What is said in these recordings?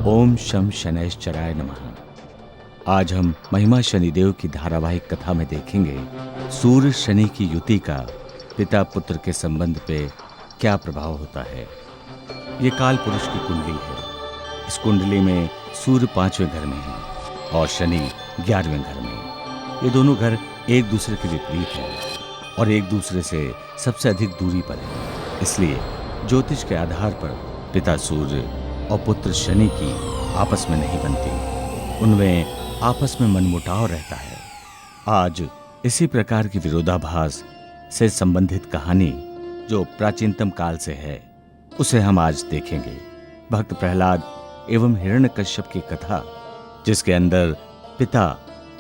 ओम शम शनैश्चराय नमः। आज हम महिमा शनिदेव की धारावाहिक कथा में देखेंगे सूर्य शनि की युति का पिता पुत्र के संबंध पे क्या प्रभाव होता है। ये काल पुरुष की कुंडली है। इस कुंडली में सूर्य 5वें घर में है और शनि 11वें घर में। ये दोनों घर एक दूसरे के विपरीत हैं और एक दूसरे से सबसे अधिक दूरी पर है। इसलिए ज्योतिष के आधार पर पिता सूर्य और पुत्र शनि की आपस में नहीं बनती, उनमें आपस में मनमुटाव रहता है। आज इसी प्रकार की विरोधाभास से संबंधित कहानी जो प्राचीनतम काल से है, उसे हम आज देखेंगे। भक्त प्रहलाद एवं हिरण्यकश्यप की कथा, जिसके अंदर पिता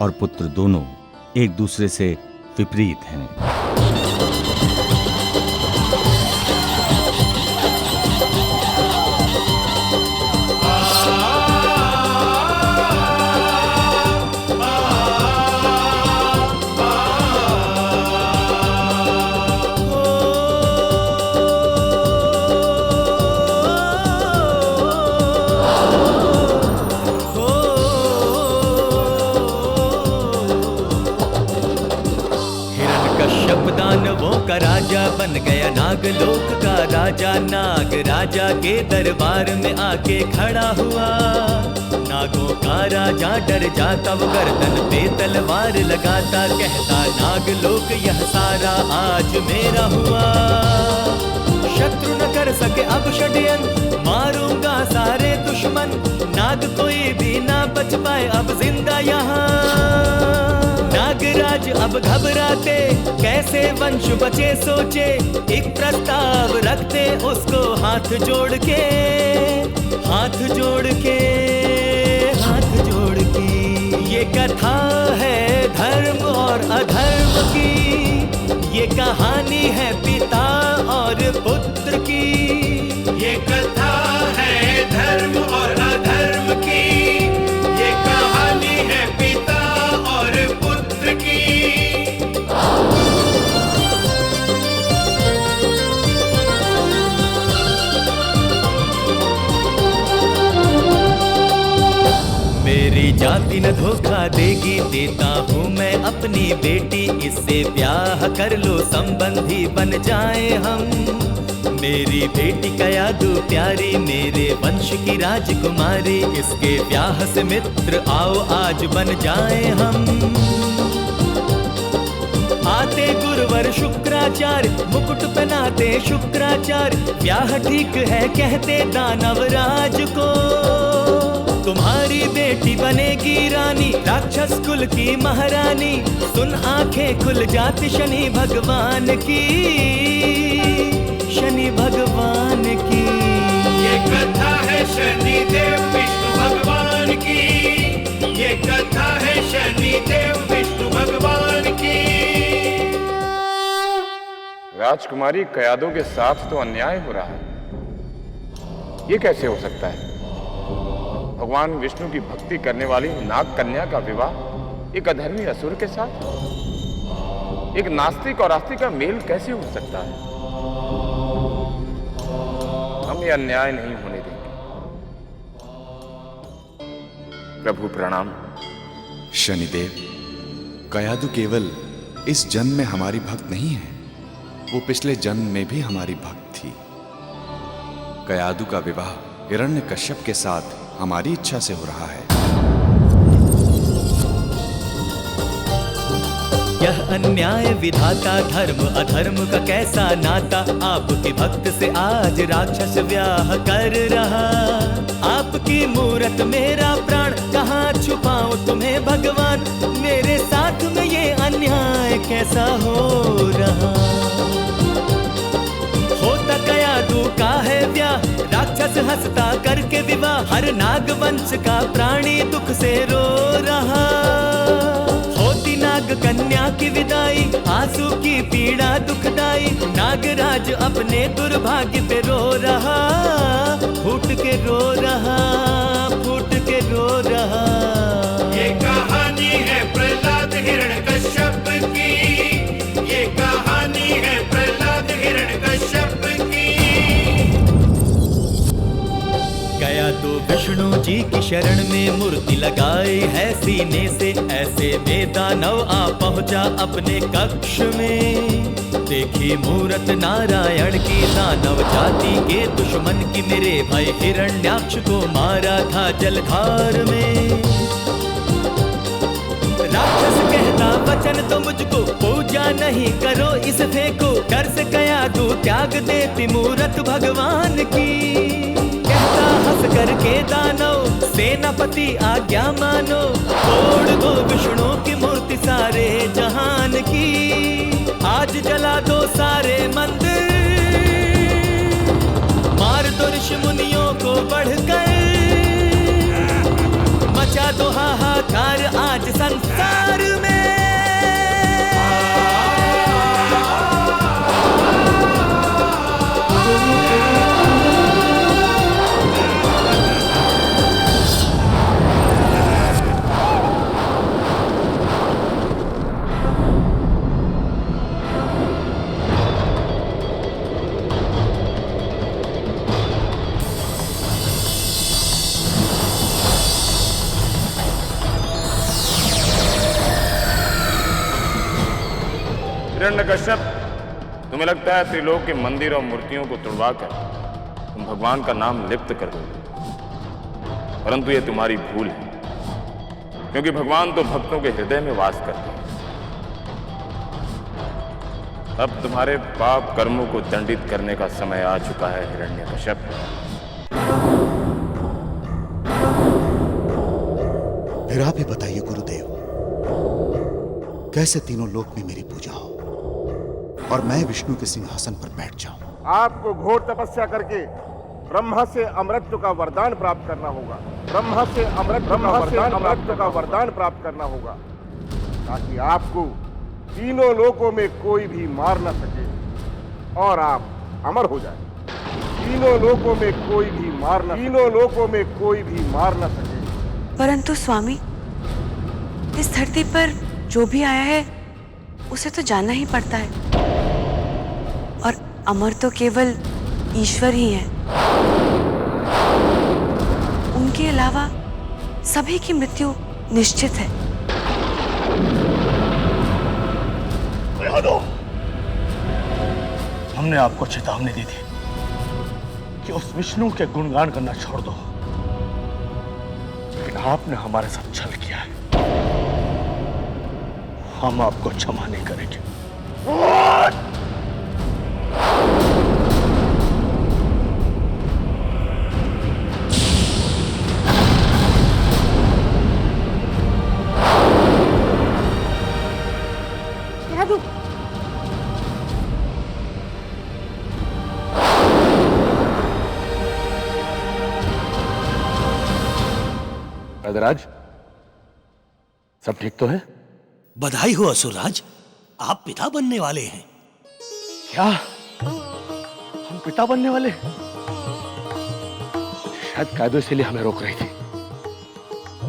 और पुत्र दोनों एक दूसरे से विपरीत हैं। का राजा बन गया नागलोक का राजा। नाग राजा के दरबार में आके खड़ा हुआ। नागों का राजा डर जाता, वो गर्दन पे तलवार लगाता, कहता नागलोक यह सारा आज मेरा हुआ। शत्रु न कर सके अब षड्यंत्र, मारूंगा सारे दुश्मन। नाग कोई भी ना बच पाए अब जिंदा यहाँ। नागराज अब घबराते, कैसे वंश बचे सोचे। एक प्रस्ताव रखते उसको हाथ जोड़ के, हाथ जोड़ के, हाथ जोड़ के। ये कथा है धर्म और अधर्म की, ये कहानी है पिता और पुत्र की। ये कथा है धर्म और अधर्म की, ये कहानी है पिता और पुत्र की। मेरी जाति न धोखा देगी, देता हूँ मैं अपनी बेटी। इससे ब्याह कर लो, संबंधी बन जाए हम। मेरी बेटी कयादु प्यारी, मेरे वंश की राजकुमारी। इसके ब्याह से मित्र आओ आज बन जाए हम। आते गुरुवर शुक्राचार्य, मुकुट पहनाते शुक्राचार्य। ब्याह ठीक है कहते दानवराज को। तुम्हारी बेटी बनेगी रानी, राक्षस कुल की महारानी। सुन आंखें खुल जाती शनि भगवान की, शनि भगवान की। ये कथा है शनि देव विष्णु भगवान की, ये कथा है शनि देव विष्णु भगवान की। राजकुमारी कयादू के साथ तो अन्याय हो रहा है। ये कैसे हो सकता है? भगवान विष्णु की भक्ति करने वाली नाग कन्या का विवाह एक अधर्मी असुर के साथ? एक नास्तिक और आस्तिक का मेल कैसे हो सकता है? हम ये अन्याय नहीं होने देंगे। प्रभु प्रणाम। शनिदेव, कयादु केवल इस जन्म में हमारी भक्त नहीं है, वो पिछले जन्म में भी हमारी भक्त थी। कयादु का विवाह हिरण्यकश्यप के साथ हमारी इच्छा से हो रहा है। यह अन्याय विधाता, धर्म अधर्म का कैसा नाता। आपके भक्त से आज राक्षस ब्याह कर रहा। आपकी मूरत मेरा प्राण, कहाँ छुपाऊं तुम्हें भगवान। मेरे साथ में ये अन्याय कैसा हो रहा। होता कयादू का है ब्याह, राक्षस हंसता करके विवाह। हर नाग वंश का प्राणी दुख से रो रहा। होती नाग कन्या की विदाई, आंसू की पीड़ा दुखदाई। नागराज अपने दुर्भाग्य पे रो रहा, फूट के रो रहा, फूट के रो रहा। ये कहानी है प्रहलाद हिरण्यकश्यप की, ये कहानी है प्रहलाद हिरण्यकश्यप की। गया तो विष्णु जी की शरण में मूर्ति लगाई है सीने से, ऐसे में दानव आ पहुंचा अपने कक्ष में। देखी मूरत नारायण की, दानव जाति के दुश्मन की, मेरे भाई हिरण्याक्ष को मारा था जलधार में। राक्षस कहता वचन तो मुझको, पूजा नहीं करो इस फेंको, कर से कयादू त्याग देती मूरत भगवान की। कहता हंस करके दानव, सेनापति आज्ञा मानो, तोड़ दो विष्णु की मूर्ति सारे जहान की। आज जला दो सारे मंदिर, मार दो ऋषि मुनियों को बढ़कर, मचा दो हाहाकार आज संसार में। हिरण्यकश्यप, तुम्हें लगता है त्रिलोक के मंदिर और मूर्तियों को तुड़वाकर तुम भगवान का नाम लिप्त कर दोगे, परंतु यह तुम्हारी भूल है, क्योंकि भगवान तो भक्तों के हृदय में वास करते हैं। अब तुम्हारे पाप कर्मों को दंडित करने का समय आ चुका है हिरण्यकश्यप। फिर आप ही बताइए गुरुदेव, कैसे तीनों लोक में मेरी पूजा हो और मैं विष्णु के सिंहासन पर बैठ जाऊं। आपको घोर तपस्या करके ब्रह्मा से अमृत का वरदान प्राप्त करना होगा। ब्रह्मा से अमृत का वरदान प्राप्त करना होगा, ताकि आपको तीनों लोकों में कोई भी मार न सके और आप अमर हो जाए। तीनों लोकों में कोई भी मार न सके। परंतु स्वामी, इस धरती पर जो भी आया है उसे तो जानना ही पड़ता है, और अमर तो केवल ईश्वर ही है। उनके अलावा सभी की मृत्यु निश्चित है। हमने आपको चेतावनी दी थी कि उस विष्णु के गुणगान करना छोड़ दो, लेकिन आपने हमारे साथ छल किया है। हम आपको क्षमा नहीं करेंगे। राज, सब ठीक तो है? बधाई हो असुरराज, आप पिता बनने वाले हैं। क्या हम पिता बनने वाले? शायद कायदों इसीलिए हमें रोक रही थी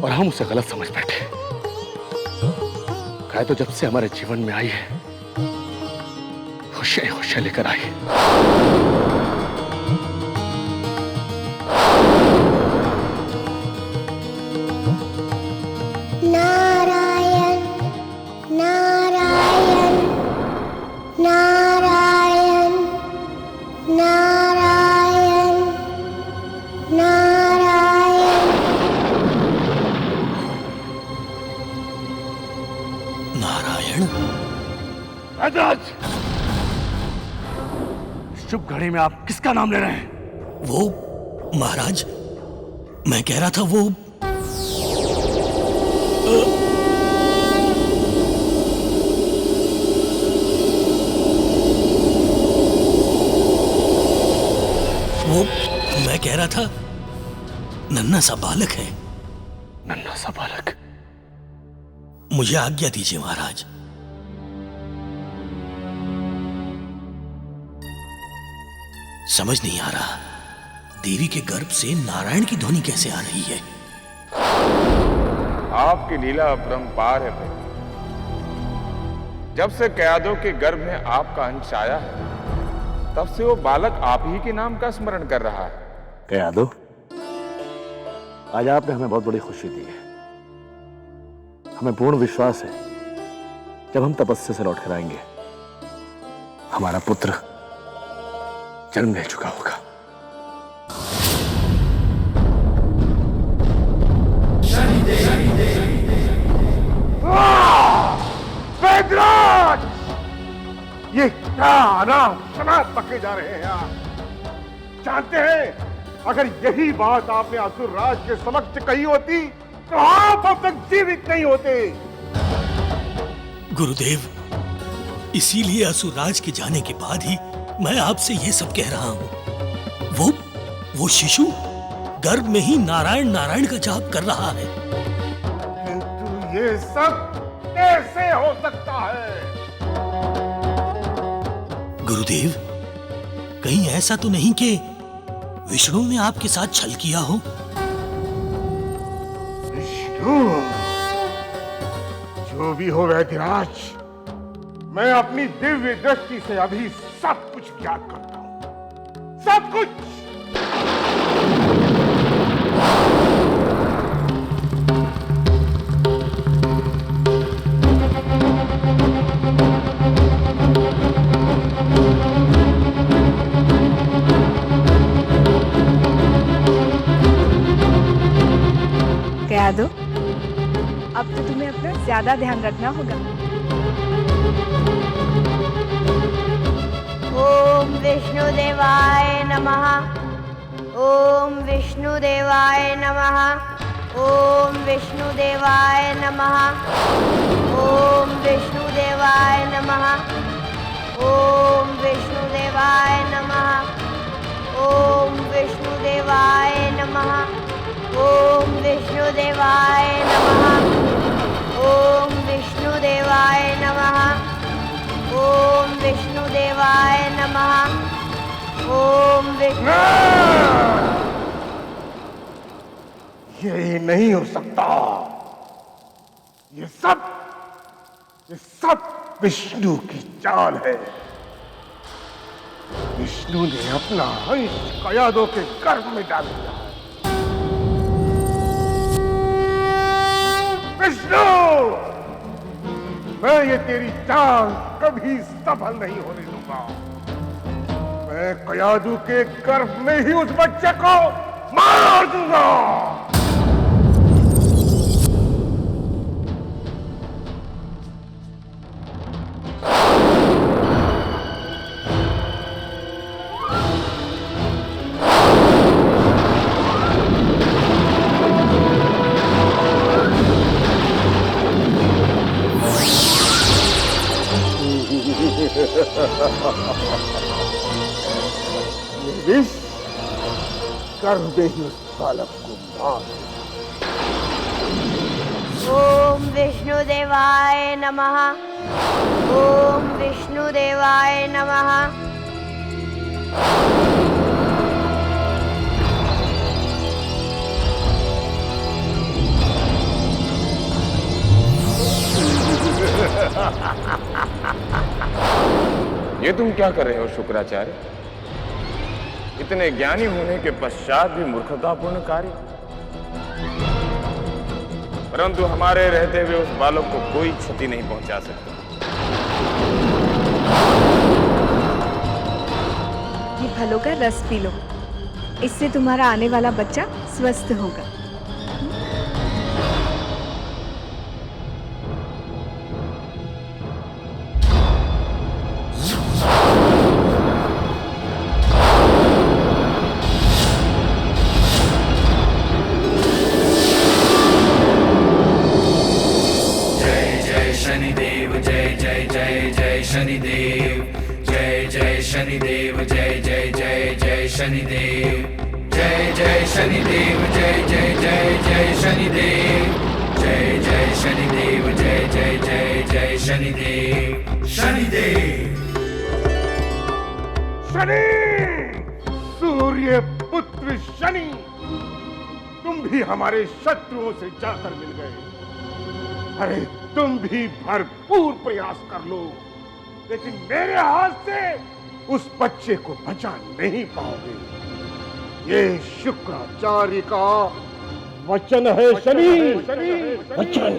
और हम उसे गलत समझ बैठे। कायदो जब से हमारे जीवन में आई है, खुशियां खुशियां लेकर आई है। शुभ घड़ी में आप किसका नाम ले रहे हैं? वो महाराज, मैं कह रहा था वो मैं कह रहा था नन्हा सा बालक है। नन्हा सा बालक? मुझे आज्ञा दीजिए महाराज। समझ नहीं आ रहा, देवी के गर्भ से नारायण की ध्वनि कैसे आ रही है? आपकी लीला अपरंपार है भाई। जब से कयादों के गर्भ में आपका अंश आया है, तब से वो बालक आप ही के नाम का स्मरण कर रहा है। कयादो, आज आपने हमें बहुत बड़ी खुशी दी है। हमें पूर्ण विश्वास है जब हम तपस्या से लौट कर आएंगे हमारा पुत्र जन्म ले चुका होगा। वैद्यराज, ये क्या अनाप शनाप पके जा रहे हैं आप? जानते हैं, अगर यही बात आपने असुरराज के समक्ष कही होती तो आप अब तक जीवित नहीं होते। गुरुदेव, इसीलिए असुरराज के जाने के बाद ही मैं आपसे ये सब कह रहा हूँ। वो शिशु गर्भ में ही नारायण नारायण का जाप कर रहा है। किंतु ये सब कैसे हो सकता है? गुरुदेव, कहीं ऐसा तो नहीं कि विष्णु ने आपके साथ छल किया हो? विष्णु? जो भी हो वैद्यराज, मैं अपनी दिव्य दृष्टि से अभी सब कुछ ज्ञात करता हूं, सब कुछ। कयादू, अब तो तुम्हें अपना ज्यादा ध्यान रखना होगा। ओम विष्णुदेवाय नमः। ओम विष्णुदेवाय नमः। ओम विष्णुदेवाय नमः। ओम विष्णुदेवाय नमः। ओम विष्णुदेवाय नमः। ओम विष्णुदेवाय नमः। ओम विष्णुदेवाय नमः। ओम विष्णुदेवाय नमः। ओम विष्णुदेवाय नमः। ओम विष्णु। ये नहीं हो सकता। ये सब विष्णु की चाल है। विष्णु ने अपना अंश कयादों के गर्भ में डाल दिया है। विष्णु, मैं ये तेरी चाल कभी सफल नहीं होने दूंगा। मैं कयादू के गर्भ में ही उस बच्चे को मार दूंगा। विष कर दे ही उस बालक को मार। ओम विष्णुदेवाय नमः। ओम विष्णुदेवाय नमः। ये तुम क्या कर रहे हो शुक्राचार्य? इतने ज्ञानी होने के पश्चात भी मूर्खतापूर्ण कार्य। परंतु हमारे रहते हुए उस बालक को कोई क्षति नहीं पहुंचा सकता। ये फलों का रस पी लो, इससे तुम्हारा आने वाला बच्चा स्वस्थ होगा। शनिदेव जय जय जय जय शनिदेव जय जय शनिदेव जय जय जय जय शनिदेव जय जय शनिदेव जय जय जय जय शनिदेव जय जय शनिदेव जय जय जय जय शनिदेव शनिदेव शनि, सूर्य पुत्र शनि, तुम भी हमारे शत्रुओं से जाकर मिल गए। अरे तुम भी भरपूर प्रयास कर लो, लेकिन मेरे हाथ से उस बच्चे को बचा नहीं पाओगे। ये शुक्राचार्य का वचन है शनि, वचन।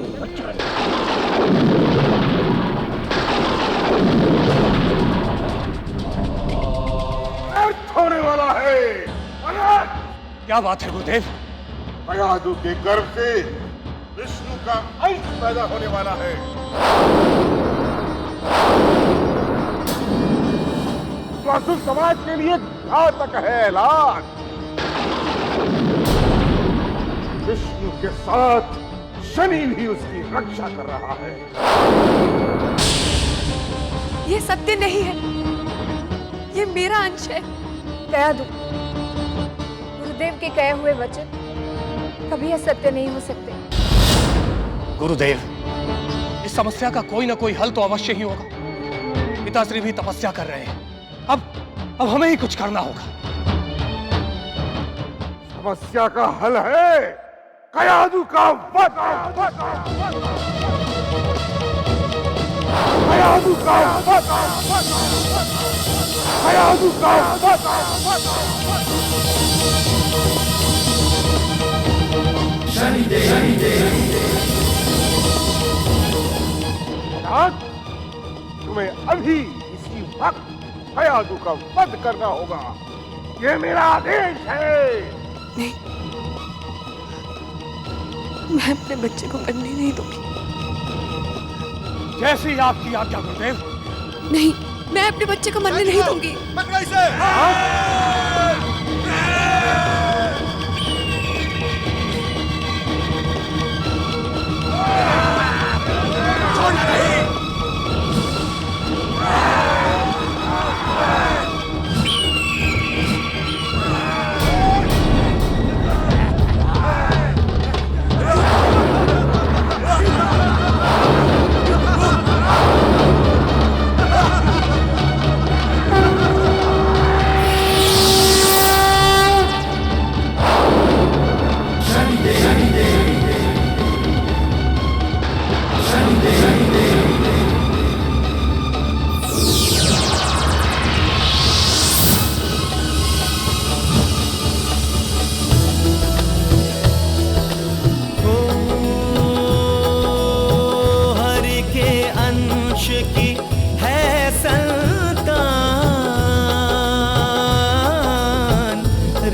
होने वाला है। क्या बात है गुरुदेव? कयादू के गर्भ से विष्णु का अंश पैदा होने वाला है। जो असुर समाज के लिए घातक है ऐलान। विष्णु के साथ शनि भी उसकी रक्षा कर रहा है। ये सत्य नहीं है, ये मेरा अंश है। कयादू, गुरुदेव के कहे हुए वचन कभी असत्य नहीं हो सकते। गुरुदेव, इस समस्या का कोई ना कोई हल तो अवश्य ही होगा। पिताश्री भी तपस्या कर रहे हैं। अब हमें ही कुछ करना होगा। समस्या का हल है कयादू का वध। कयादू का वध। कयादू का वध। तुम्हें अभी इसी वक्त कयादू का वध करना होगा। ये मेरा आदेश है। नहीं, मैं अपने बच्चे को मरने नहीं दूंगी। जैसी आपकी आज्ञा गुरुदेव। नहीं, मैं अपने बच्चे को मरने नहीं दूंगी।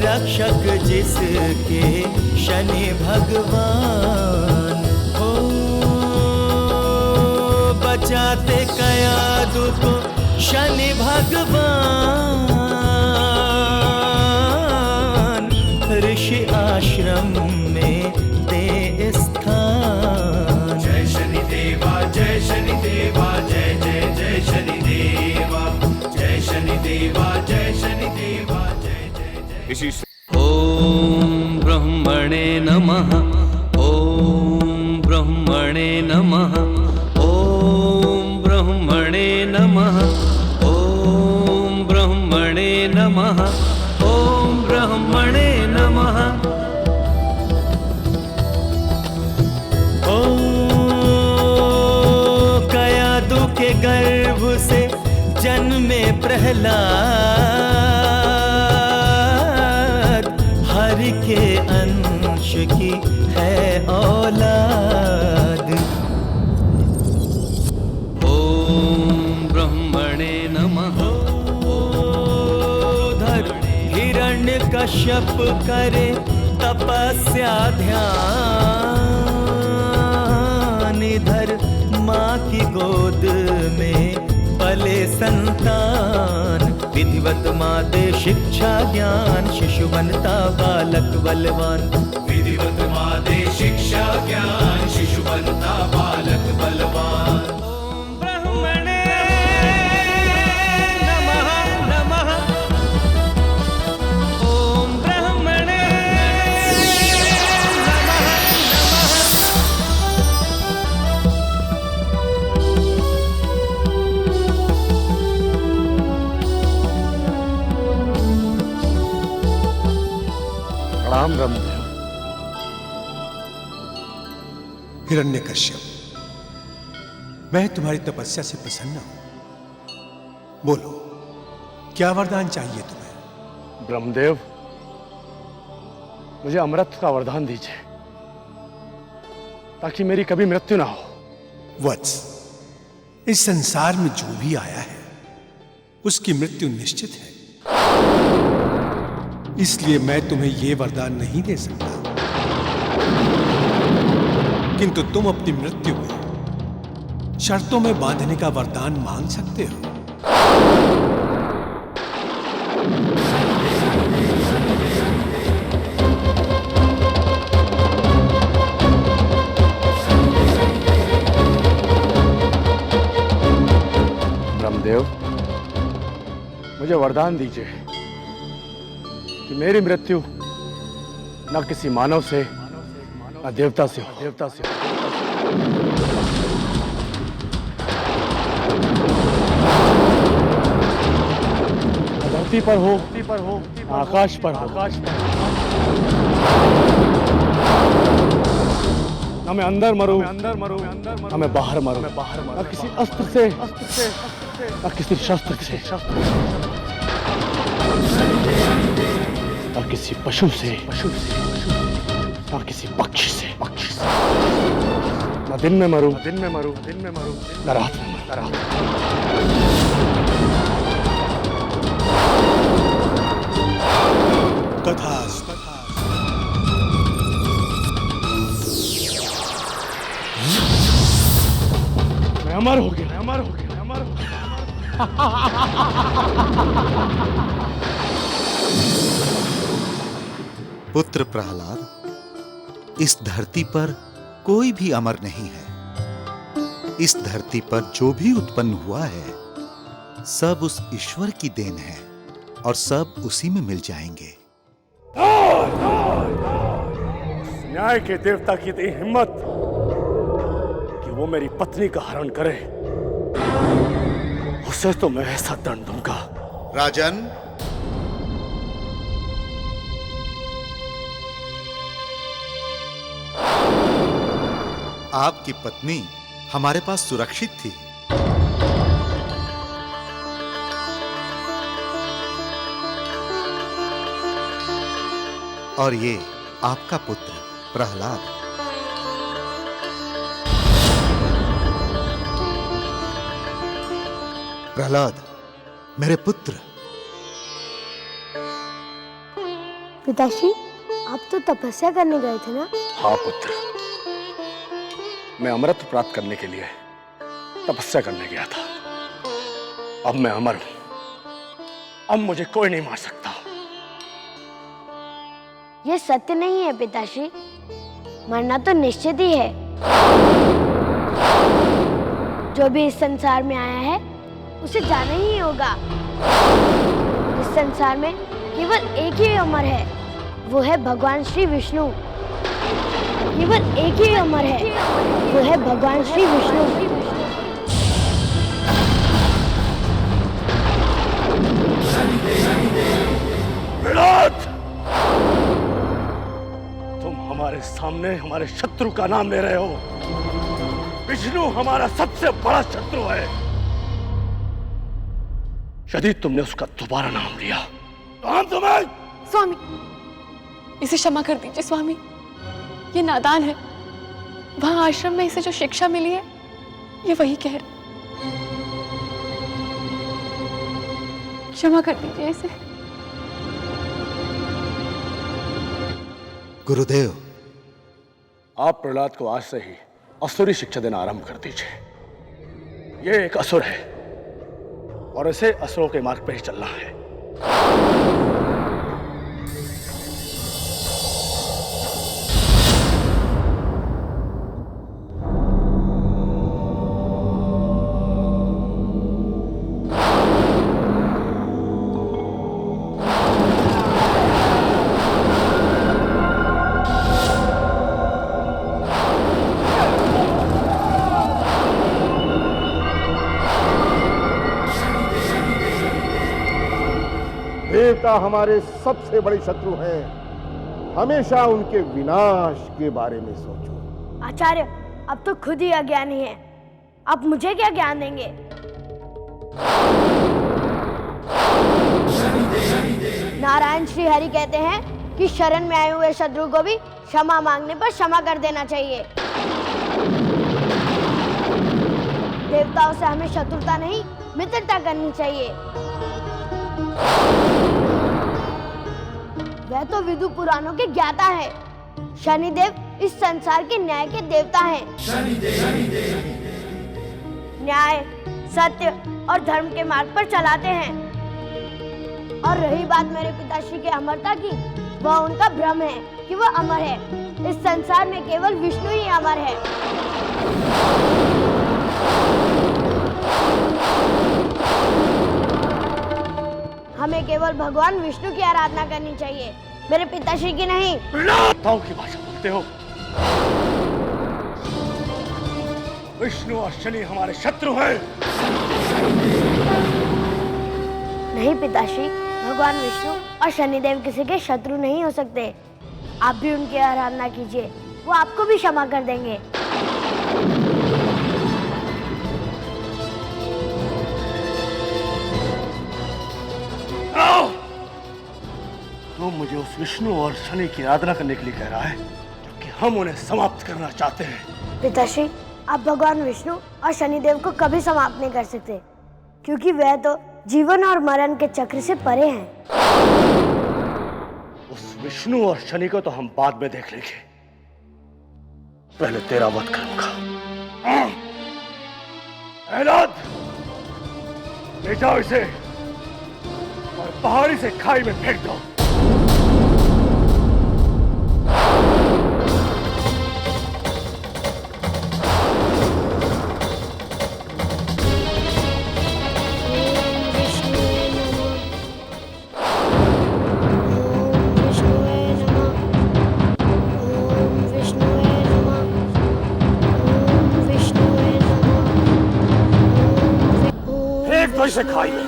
रक्षक जिसके शनि भगवान हो, बचाते कयादू को शनि भगवान। ऋषि आश्रम में दे स्थान। जय शनि देवा, जय शनि देवा, जय जय जय शनि देवा, जय शनि देवा, जय शनि देवा, जय जय जय। ओम ब्रह्मणे नमः। ओम ब्रह्मणे नमः। ओम ब्रह्मणे नमः। ओम ब्रह्मणे नमः। ओम ब्रह्मणे नमः। ओ कयादू के गर्भ से जन्मे प्रहलाद, हरि के अंश की है औलाद। ओम ब्रह्मणे नमः। धर हिरण्यकश्यप करे तपस्या ध्यान, इधर माँ की गोद में पले संतान। विधिवत माँ दे शिक्षा ज्ञान, शिशु बनता बालक बलवान। विधिवत माँ दे शिक्षा ज्ञान, शिशु बनता बालक बलवान। ओम ब्रह्मणे नमः नमः। ओम ब्रह्मणे नमः नमः। प्रणाम ब्रह्मदेव। हिरण्यकश्यप, मैं तुम्हारी तपस्या से प्रसन्न हूं। बोलो, क्या वरदान चाहिए तुम्हें? ब्रह्मदेव, मुझे अमृत का वरदान दीजिए। ताकि मेरी कभी मृत्यु ना हो। वत्स, इस संसार में जो भी आया है उसकी मृत्यु निश्चित है, इसलिए मैं तुम्हें यह वरदान नहीं दे सकता, किंतु तुम अपनी मृत्यु को शर्तों में बांधने का वरदान मांग सकते हो। ब्रह्मदेव, मुझे वरदान दीजिए कि मेरी मृत्यु न किसी मानव से न देवता से हो। धरती पर हो, आकाश पर हो, न मैं अंदर मरूं, न मैं बाहर मरूं, न किसी अस्त्र से, न किसी शस्त्र से, न किसी पशु से, न किसी पक्षी से, न दिन में मरूं, न रात में मरूं। तथास्तु। मैं अमर हो गया। पुत्र प्रहलाद, इस धरती पर कोई भी अमर नहीं है। इस धरती पर जो भी उत्पन्न हुआ है सब उस ईश्वर की देन है और सब उसी में मिल जाएंगे। न्याय के देवता की इतनी हिम्मत कि वो मेरी पत्नी का हरण करे, उसे तो मैं ऐसा दंड दूंगा। राजन, आपकी पत्नी हमारे पास सुरक्षित थी। और ये आपका पुत्र प्रहलाद। प्रहलाद, मेरे पुत्र। पिताश्री, आप तो तपस्या करने गए थे ना? हाँ पुत्र, मैं अमृत प्राप्त करने के लिए तपस्या करने गया था। अब मैं अमर हूं, अब मुझे कोई नहीं मार सकता। ये सत्य नहीं है पिताश्री, मरना तो निश्चित ही है। जो भी इस संसार में आया है उसे जाना ही होगा। इस संसार में केवल एक ही अमर है, वो है भगवान श्री विष्णु। केवल एक ही अमर है, वो है भगवान श्री विष्णु। तुम हमारे सामने हमारे शत्रु का नाम ले रहे हो। विष्णु हमारा सबसे बड़ा शत्रु है। यदि तुमने उसका दोबारा नाम लिया तो हम तुम्हें। स्वामी, इसे क्षमा कर दीजिए स्वामी, ये नादान है। वहां आश्रम में इसे जो शिक्षा मिली है ये वही कह रहे। क्षमा कर दीजिए इसे। गुरुदेव, आप प्रहलाद को आज से ही असुरी शिक्षा देना आरंभ कर दीजिए। ये एक असुर है और इसे असुरों के मार्ग पर ही चलना है। देवता हमारे सबसे बड़े शत्रु हैं, हमेशा उनके विनाश के बारे में सोचो। आचार्य, अब तो खुद ही अज्ञानी है, अब मुझे क्या ज्ञान देंगे? नारायण श्री हरि कहते हैं, कि शरण में आए हुए शत्रु को भी क्षमा मांगने पर क्षमा कर देना चाहिए। देवताओं से हमें शत्रुता नहीं मित्रता करनी चाहिए। वह तो विदु पुराणों के ज्ञाता है। शनिदेव इस संसार के न्याय के देवता हैं। न्याय, सत्य और धर्म के मार्ग पर चलाते हैं। और रही बात मेरे पिताश्री के अमरता की, वह उनका भ्रम है कि वह अमर है। इस संसार में केवल विष्णु ही अमर है। हमें केवल भगवान विष्णु की आराधना करनी चाहिए, मेरे पिताश्री की नहीं। देवताओं की भाषा बोलते हो? विष्णु और शनि हमारे शत्रु हैं। नहीं पिताश्री, भगवान विष्णु और शनिदेव किसी के शत्रु नहीं हो सकते। आप भी उनकी आराधना कीजिए, वो आपको भी क्षमा कर देंगे। तुम मुझे उस विष्णु और शनि की आराधना करने के लिए कह रहा है, क्योंकि हम उन्हें समाप्त करना चाहते हैं। पिताश्री, आप भगवान विष्णु और शनिदेव को कभी समाप्त नहीं कर सकते, क्योंकि वह तो जीवन और मरण के चक्र से परे हैं। उस विष्णु और शनि को तो हम बाद में देख लेंगे, पहले तेरा वध करूंगा। ऐलान, ले जाओ इसे और पहाड़ी से खाई में फेंक दो। से खाई में।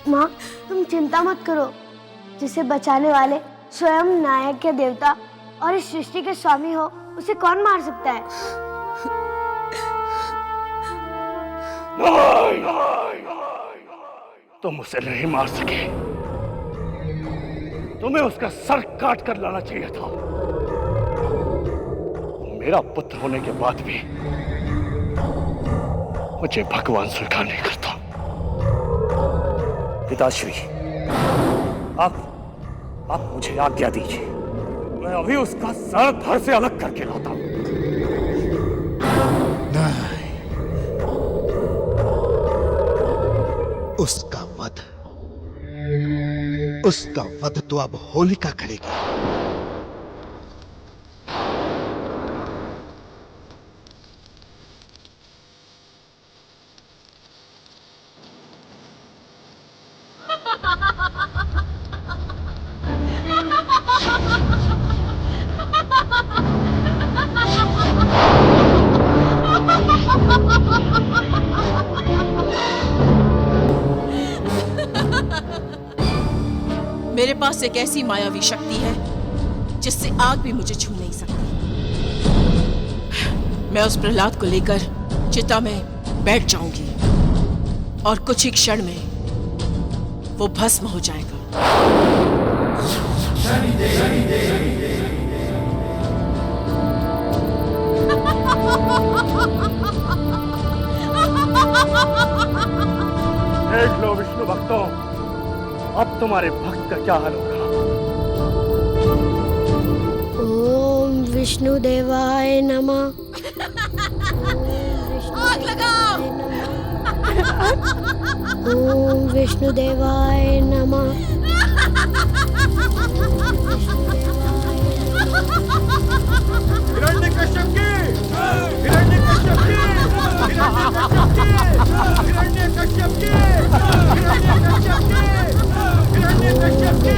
माँ, तुम चिंता मत करो। जिसे बचाने वाले स्वयं नायक के देवता और इस सृष्टि के स्वामी हो, उसे कौन मार सकता है? तुम उसे नहीं मार सके। तुम्हें उसका सर काट कर लाना चाहिए था। मेरा पुत्र होने के बाद भी मुझे भगवान स्वीकार नहीं करता। पिताश्री, आप मुझे आज्ञा दीजिए, मैं अभी उसका सर धड़ से अलग करके लाता हूं। नहीं, उसका वध तो अब होलिका करेगी। मेरे पास एक ऐसी मायावी शक्ति है जिससे आग भी मुझे छू नहीं सकती। मैं उस प्रहलाद को लेकर चिता में बैठ जाऊंगी और कुछ ही क्षण में वो भस्म हो जाएगा। देख लो विष्णु भक्तों, अब तुम्हारे भक्त का क्या हाल होगा। ओम विष्णुदेवाय नमः। आग लगाओ। ओम विष्णुदेवाय नमः। हिरण्यकश्यप की, हिरण्यकश्यप की, हिरण्यकश्यप की, हिरण्यकश्यप की, हिरण्यकश्यप की,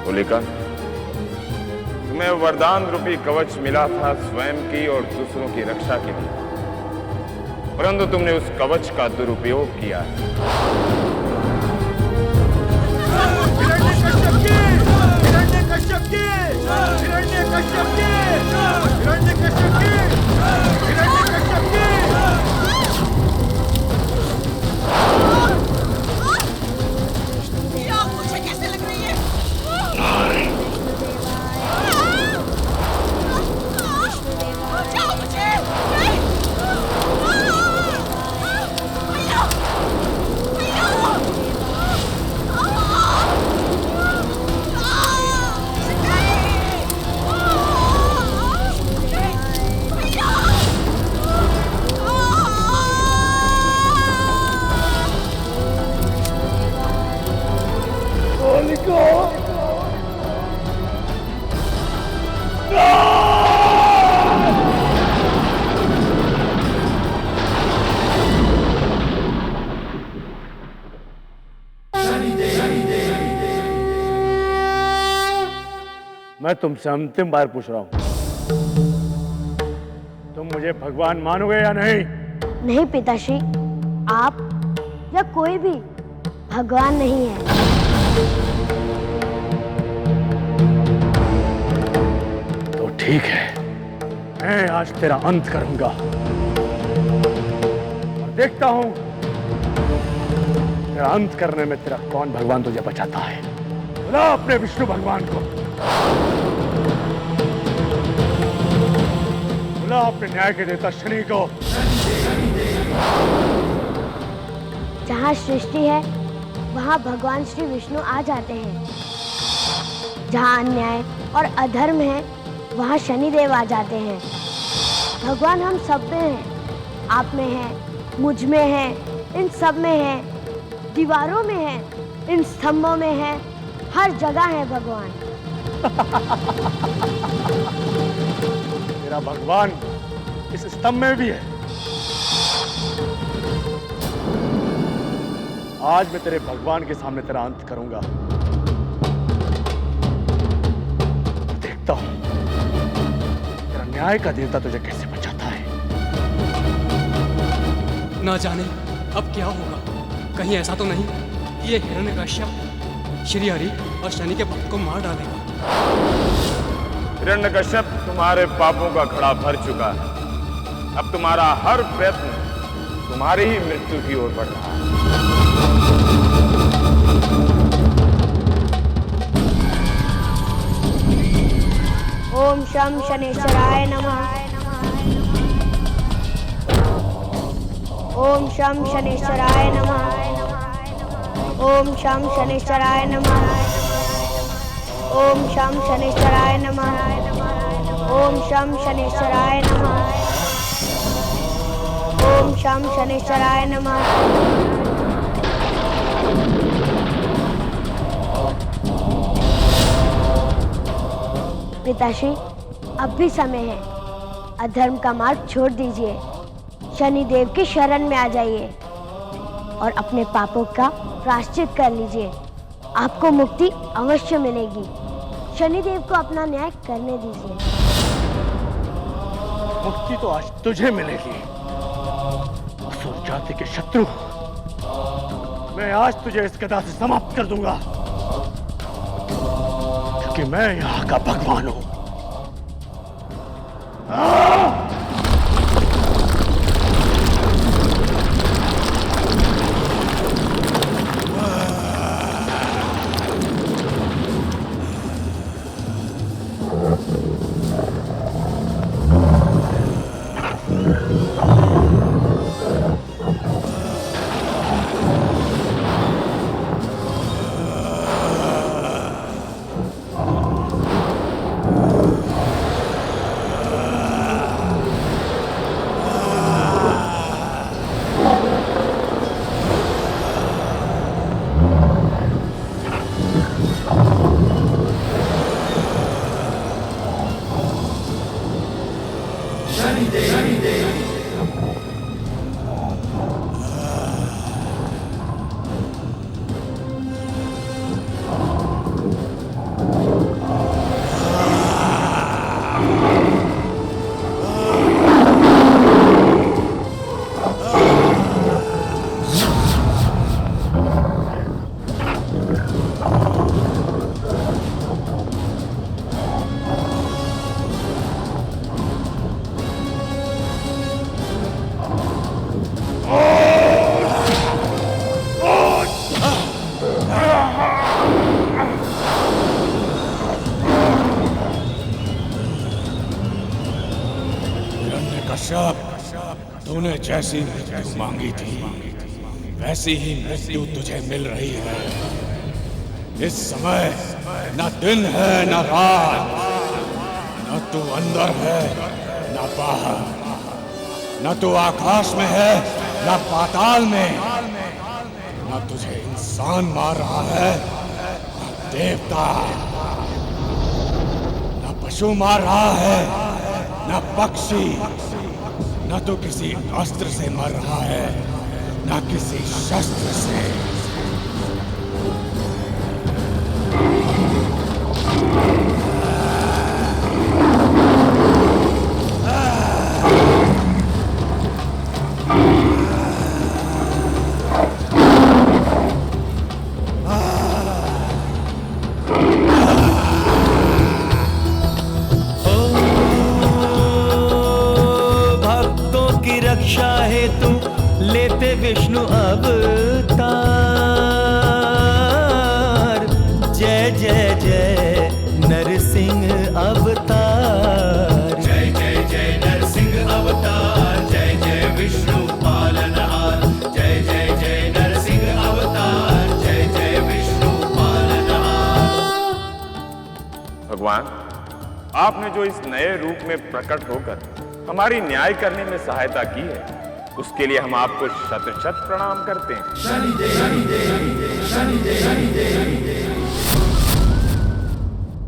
होलिका, तुम्हें वरदान रूपी कवच मिला था स्वयं की और दूसरों की रक्षा के लिए, परंतु तुमने उस कवच का दुरुपयोग किया है। हिरण्यकश्यप की, हिरण्यकश्यप की, हिरण्यकश्यप की, हिरण्यकश्यप की, हिरण्यकश्यप की। ये आग मुझे कैसे लग रही है? बचाओ मुझे! नहीं! भैया! भैया! मैं तुमसे अंतिम बार पूछ रहा हूं, तुम मुझे भगवान मानोगे या नहीं? नहीं पिताश्री, आप या कोई भी भगवान नहीं है। तो ठीक है, मैं आज तेरा अंत करूंगा और देखता हूं तेरा अंत करने में तेरा कौन भगवान तुझे बचाता है। बुला अपने विष्णु भगवान को, बुला अपने न्याय के देवता शनि को। जहाँ सृष्टि है वहाँ भगवान श्री विष्णु आ जाते हैं। जहाँ अन्याय और अधर्म है वहाँ शनिदेव आ जाते हैं। भगवान हम सब में हैं, आप में हैं, मुझ में हैं, इन सब में हैं, दीवारों में हैं, इन स्तंभों में हैं, हर जगह है भगवान। तेरा भगवान इस स्तंभ में भी है। आज मैं तेरे भगवान के सामने तेरा अंत करूंगा। देखता हूं तेरा न्याय का देवता तुझे कैसे बचाता है। ना जाने अब क्या होगा। कहीं ऐसा तो नहीं ये हिरण्यकश्यप श्री हरि और शनि के भक्त को मार डालेगा। हिरण्यकश्यप, तुम्हारे पापों का घड़ा भर चुका है। अब तुम्हारा हर प्रयत्न तुम्हारी ही मृत्यु की ओर बढ़ रहा है। ओम शं शनेश्वराय नमः। ओम शं शनेश्वराय नमः। ओम शं शनेश्वराय नमः। ओम शं शनेश्वराय नमः। ओम शं शनेश्वराय नमः। ओम शं शनेश्वराय नमः। पिताश्री, अब भी समय है। अधर्म का मार्ग छोड़ दीजिए, शनिदेव की शरण में आ जाइए और अपने पापों का प्रायश्चित कर लीजिए। आपको मुक्ति अवश्य मिलेगी। शनिदेव को अपना न्याय करने दीजिए। मुक्ति तो आज तुझे मिलेगी, असुर जाति के शत्रु। मैं आज तुझे इस गदा से समाप्त कर दूंगा। क्योंकि मैं यहाँ का भगवान हूं। तूने जैसी मृत्यु मांगी थी वैसी ही मृत्यु तुझे मिल रही है। इस समय न दिन है न रात, न तू अंदर है न बाहर, न तू आकाश में है न पाताल में, न तुझे इंसान मार रहा है न देवता, न पशु मार रहा है न पक्षी, न तो किसी अस्त्र से मर रहा है न किसी शस्त्र से। रक्षा हेतु लेते विष्णु अवतार। जय जय जय नरसिंह अवतार। जय जय जय नरसिंह अवतार। जय जय विष्णु पालनहार। जय जय जय नरसिंह अवतार। जय जय विष्णु पालनहार। भगवान, आपने जो इस नए रूप में प्रकट होकर हमारी न्याय करने में सहायता की है, उसके लिए हम आपको शत शत प्रणाम करते हैं। शनिदेव